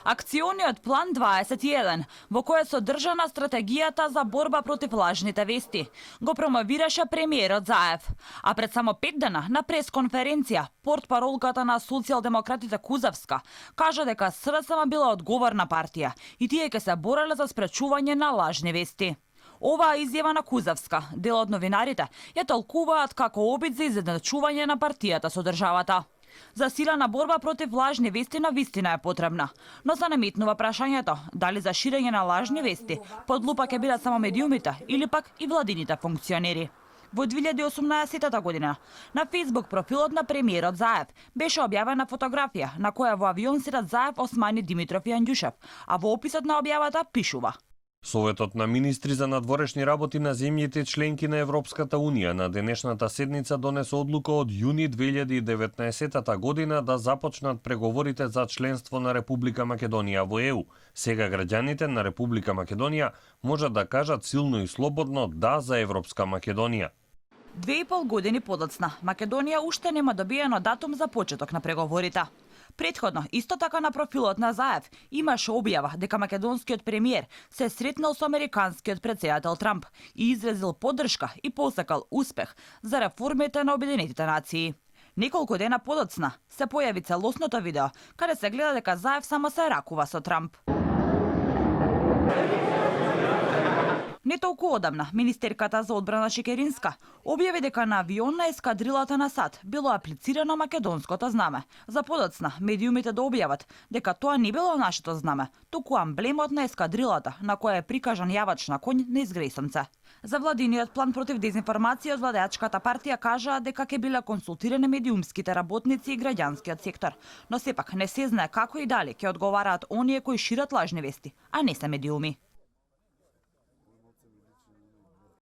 Акциониот план 21, во кој е содржана стратегијата за борба против лажните вести, го промовираше премиерот Заев. А пред само 5 дена на пресконференција, портпаролката на социјалдемократите Кузевска кажа дека СДСМ била одговорна партија и тие ќе се бореле за спречување на лажни вести. Оваа изјава на Кузевска, дел од новинарите, ја толкуваат како обид за изедначување на партијата со државата. Засилена борба против лажни вести на вистина е потребна, но се наметнува прашањето дали за ширење на лажни вести под лупа ќе бидат само медиумите или пак и владините функционери. Во 2018 година на Facebook профилот на премиерот Заев беше објавена фотографија на која во авион седат Заев, Османи, Димитров и Анѓушев, а во описот на објавата пишува: Советот на министри за надворешни работи на земјите членки на Европската Унија на денешната седница донесе одлука од јуни 2019 година да започнат преговорите за членство на Република Македонија во ЕУ. Сега граѓаните на Република Македонија можат да кажат силно и слободно да за Европска Македонија. 2,5 години подоцна, Македонија уште нема добиено датум за почеток на преговорите. Претходно, исто така на профилот на Заев имаше објава дека македонскиот премиер се сретнал со американскиот претседател Трамп и изразил поддршка и посакал успех за реформите на Обединетите нации. Неколку дена подоцна се појави целосното видео каде се гледа дека Заев само се ракува со Трамп. Не толку одамна, министерката за одбрана Шекеринска објави дека на авион на ескадрилата на САД било аплицирано македонското знаме. За подоцна, медиумите да објават дека тоа не било нашето знаме, туку амблемот на ескадрилата на која е прикажан јавач на коњ на изгресонце. За владиниот план против дезинформација од владеачката партија кажаа дека ќе биле консултирани медиумските работници и граѓанскиот сектор, но сепак не се знае како и дали ќе одговараат оние кои шират лажни вести, а не се медиуми.